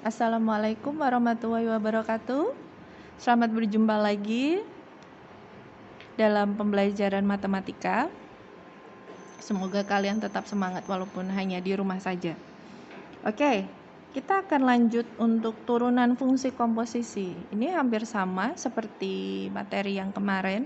Assalamualaikum warahmatullahi wabarakatuh. Selamat berjumpa lagi dalam pembelajaran matematika. Semoga kalian tetap semangat walaupun hanya di rumah saja. Oke, kita akan lanjut untuk turunan fungsi komposisi. Ini hampir sama seperti materi yang kemarin,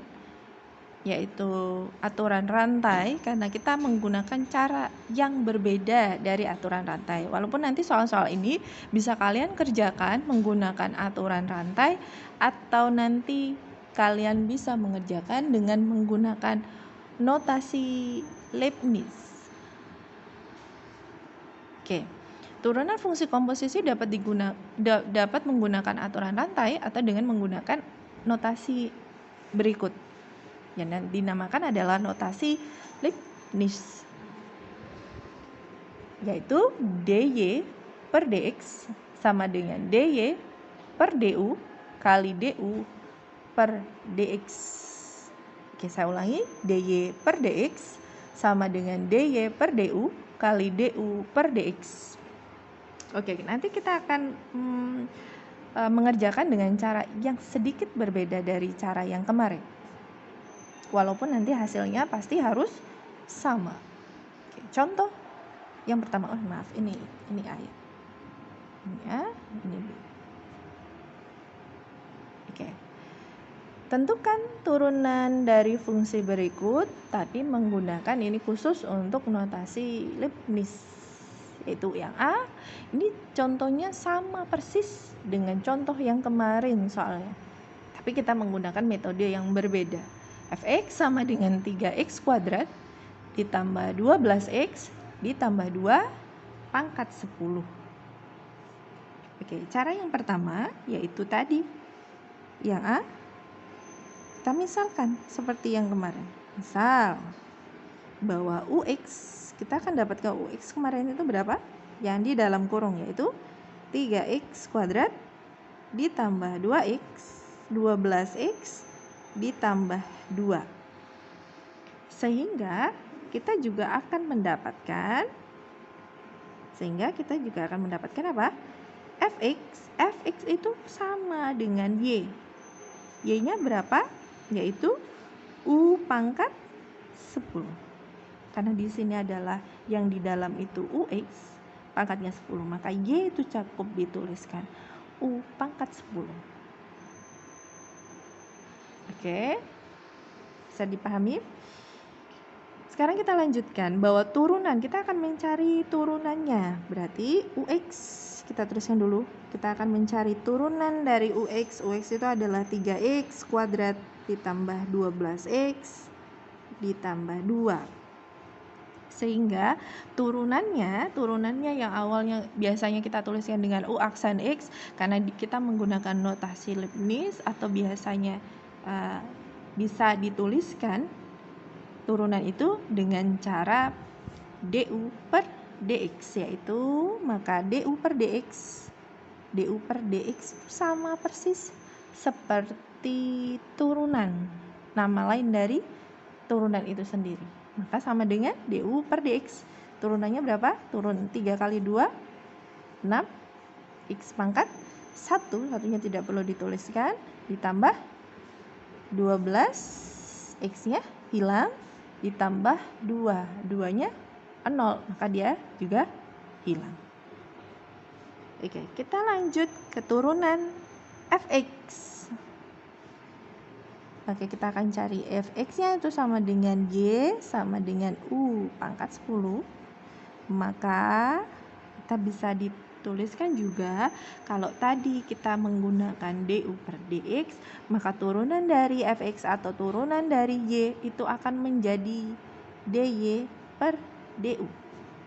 yaitu aturan rantai, karena kita menggunakan cara yang berbeda dari aturan rantai. Walaupun nanti soal-soal ini bisa kalian kerjakan menggunakan aturan rantai, atau nanti kalian bisa mengerjakan dengan menggunakan notasi Leibniz. Oke, turunan fungsi komposisi dapat menggunakan aturan rantai atau dengan menggunakan notasi berikut yang dinamakan adalah notasi Leibniz, yaitu dy per dx sama dengan dy per du kali du per dx. Oke, saya ulangi, dy per dx sama dengan dy per du kali du per dx. Oke, nanti kita akan mengerjakan dengan cara yang sedikit berbeda dari cara yang kemarin. Walaupun nanti hasilnya pasti harus sama. Oke, contoh yang pertama, ini ayat. Ini A, ini B. Oke. Tentukan turunan dari fungsi berikut, tapi menggunakan ini khusus untuk notasi Leibniz. Yaitu yang A, ini contohnya sama persis dengan contoh yang kemarin soalnya. Tapi kita menggunakan metode yang berbeda. Fx sama dengan 3x kuadrat ditambah 12x ditambah 2 pangkat 10. Oke, cara yang pertama yaitu tadi yang A, kita misalkan seperti yang kemarin. Misal bahwa ux, kita akan dapatkan ux kemarin itu berapa? Yang di dalam kurung, yaitu 3x kuadrat ditambah 2x 12x ditambah 2. Sehingga kita juga akan mendapatkan apa? Fx itu sama dengan y. Y-nya berapa? Yaitu u pangkat 10. Karena di sini adalah yang di dalam itu ux, pangkatnya 10, maka y itu cukup dituliskan u pangkat 10. Oke, bisa dipahami? Sekarang kita lanjutkan bahwa turunan, kita akan mencari turunannya. Berarti ux, kita tuliskan dulu. Kita akan mencari turunan dari ux. Ux itu adalah 3x kuadrat ditambah 12x ditambah 2. Sehingga turunannya yang awalnya biasanya kita tuliskan dengan u aksen x, karena kita menggunakan notasi Leibniz, atau biasanya bisa dituliskan turunan itu dengan cara du per dx, yaitu maka du per dx sama persis seperti turunan, nama lain dari turunan itu sendiri, maka sama dengan du per dx. Turunannya berapa? Turun 3 kali 2 6, x pangkat 1, satunya tidak perlu dituliskan, ditambah 12, x-nya hilang, ditambah 2, 2-nya 0, maka dia juga hilang. Oke, kita lanjut ke turunan fx. Oke, kita akan cari fx-nya itu sama dengan y sama dengan u pangkat 10. Maka kita bisa dituliskan juga, kalau tadi kita menggunakan du per dx, maka turunan dari fx atau turunan dari y itu akan menjadi dy per du.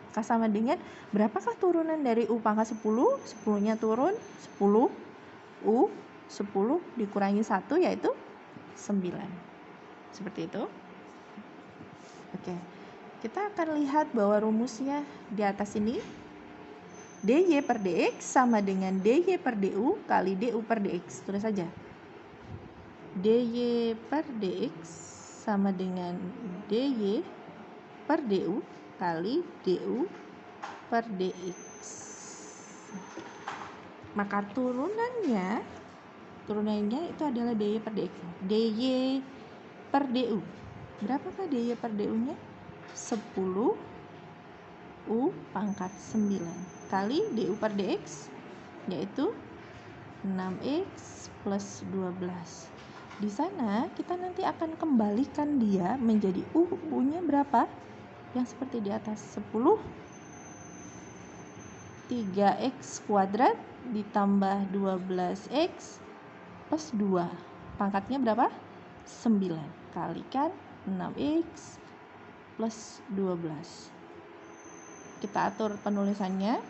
Maka sama dengan, berapakah turunan dari u pangkat 10? 10-nya turun 10, u 10 dikurangi 1 yaitu 9. Seperti itu. Oke, kita akan lihat bahwa rumusnya di atas ini. dy per dx sama dengan dy per du kali du per dx. Tulis saja. dy per dx sama dengan dy per du kali du per dx. Maka turunannya itu adalah dy per dx. dy per du. Berapakah dy per du-nya? 10 u pangkat 9 kali du per dx, yaitu 6x plus 12. Di sana kita nanti akan kembalikan dia menjadi u-nya berapa? Yang seperti di atas, 10 3x kuadrat ditambah 12x plus 2. Pangkatnya berapa? 9. Kalikan 6x plus 12. Kita atur penulisannya.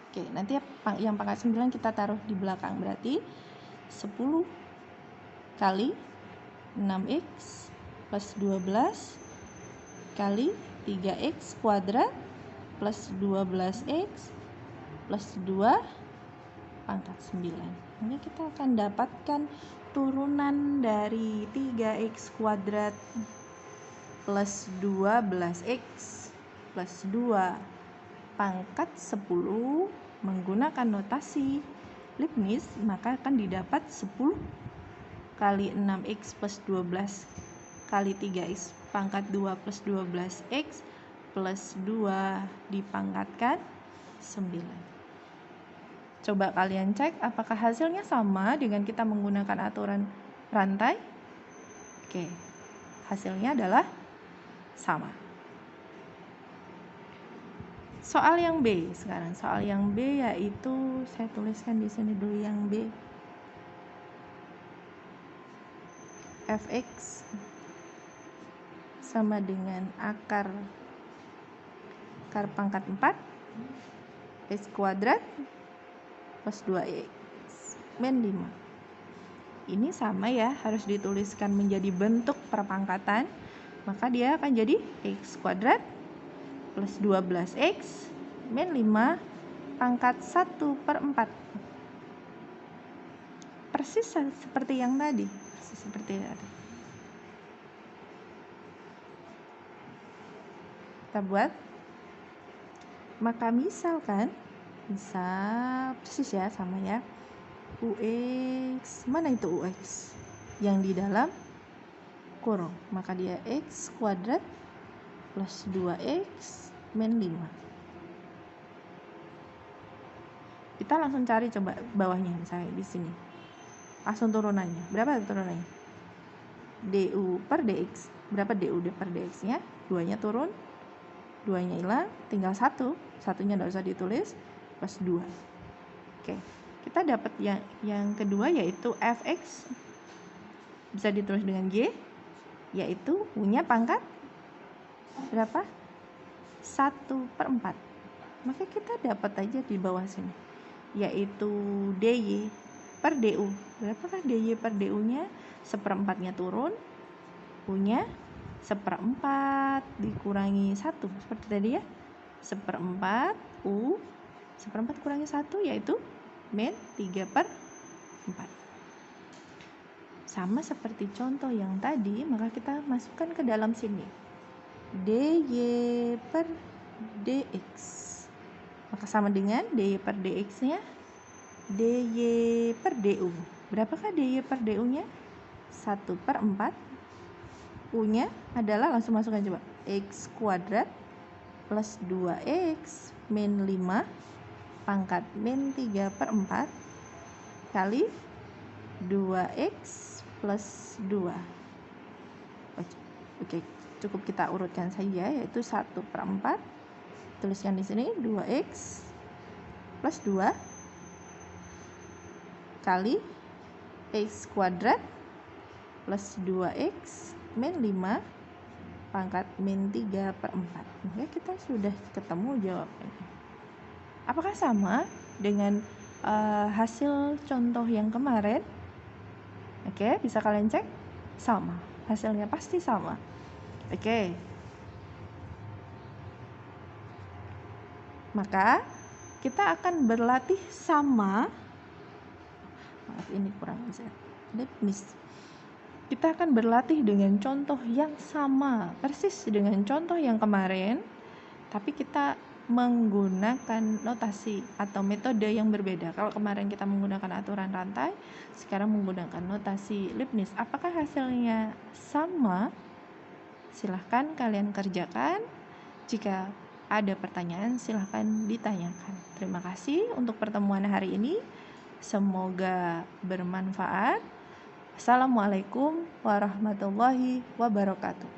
Oke, nanti yang pangkat 9 kita taruh di belakang. Berarti 10 kali 6x plus 12 kali 3x kuadrat plus 12x plus 2 pangkat 9. Ini kita akan dapatkan turunan dari 3x kuadrat plus 12x plus 2 pangkat 10 menggunakan notasi Leibniz, maka akan didapat 10 kali 6x plus 12 kali 3x pangkat 2 plus 12x plus 2 dipangkatkan 9. Coba kalian cek apakah hasilnya sama dengan kita menggunakan aturan rantai. Oke, hasilnya adalah sama. Soal yang B sekarang. Soal yang B yaitu saya tuliskan di sini dulu yang B. Fx sama dengan akar pangkat 4 x kuadrat plus 2x min 5. Ini sama ya, harus dituliskan menjadi bentuk perpangkatan. Maka dia akan jadi x kuadrat plus 12x min 5 pangkat 1/4. Persis seperti yang tadi. Kita buat. Maka misal persis ya, sama ya. Ux, mana itu ux? Yang di dalam kurung. Maka dia x kuadrat plus 2x min 5. Kita langsung cari coba bawahnya, misalnya di sini. Langsung turunannya. Berapa turunannya? Du per dx. Berapa du per dx-nya? 2-nya turun. 2-nya hilang, tinggal 1. 1-nya tidak usah ditulis, plus 2. Oke, kita dapat yang kedua yaitu fx. Bisa ditulis dengan y, yaitu u-nya pangkat berapa? 1/4. Maka kita dapat aja di bawah sini, yaitu dy per du. Berapakah dy per du-nya? 1/4-nya turun, u-nya 1/4 dikurangi 1 seperti tadi ya, 1/4 u 1/4 kurangi 1 yaitu min 3/4. Sama seperti contoh yang tadi, maka kita masukkan ke dalam sini dy per dx, maka sama dengan dy per dx-nya dy per du. Berapakah dy per du-nya? 1/4. U-nya adalah, langsung masukkan coba, x kuadrat plus 2x min 5 pangkat min 3/4 kali 2x plus 2. Oke, cukup kita urutkan saja, yaitu 1/4. Tuliskan di sini 2x plus 2 kali x kuadrat plus 2x min 5 pangkat min 3/4. Maka kita sudah ketemu jawabannya. Apakah sama dengan hasil contoh yang kemarin? Oke, bisa kalian cek. Sama, hasilnya pasti sama. Oke, maka kita akan berlatih sama. Maaf, ini kurang bisa. Kita akan berlatih dengan contoh yang sama, persis dengan contoh yang kemarin, tapi kita menggunakan notasi atau metode yang berbeda. Kalau kemarin kita menggunakan aturan rantai, sekarang menggunakan notasi Leibniz. Apakah hasilnya sama? Silahkan kalian kerjakan. Jika ada pertanyaan, silahkan ditanyakan. Terima kasih untuk pertemuan hari ini. Semoga bermanfaat. Assalamualaikum warahmatullahi wabarakatuh.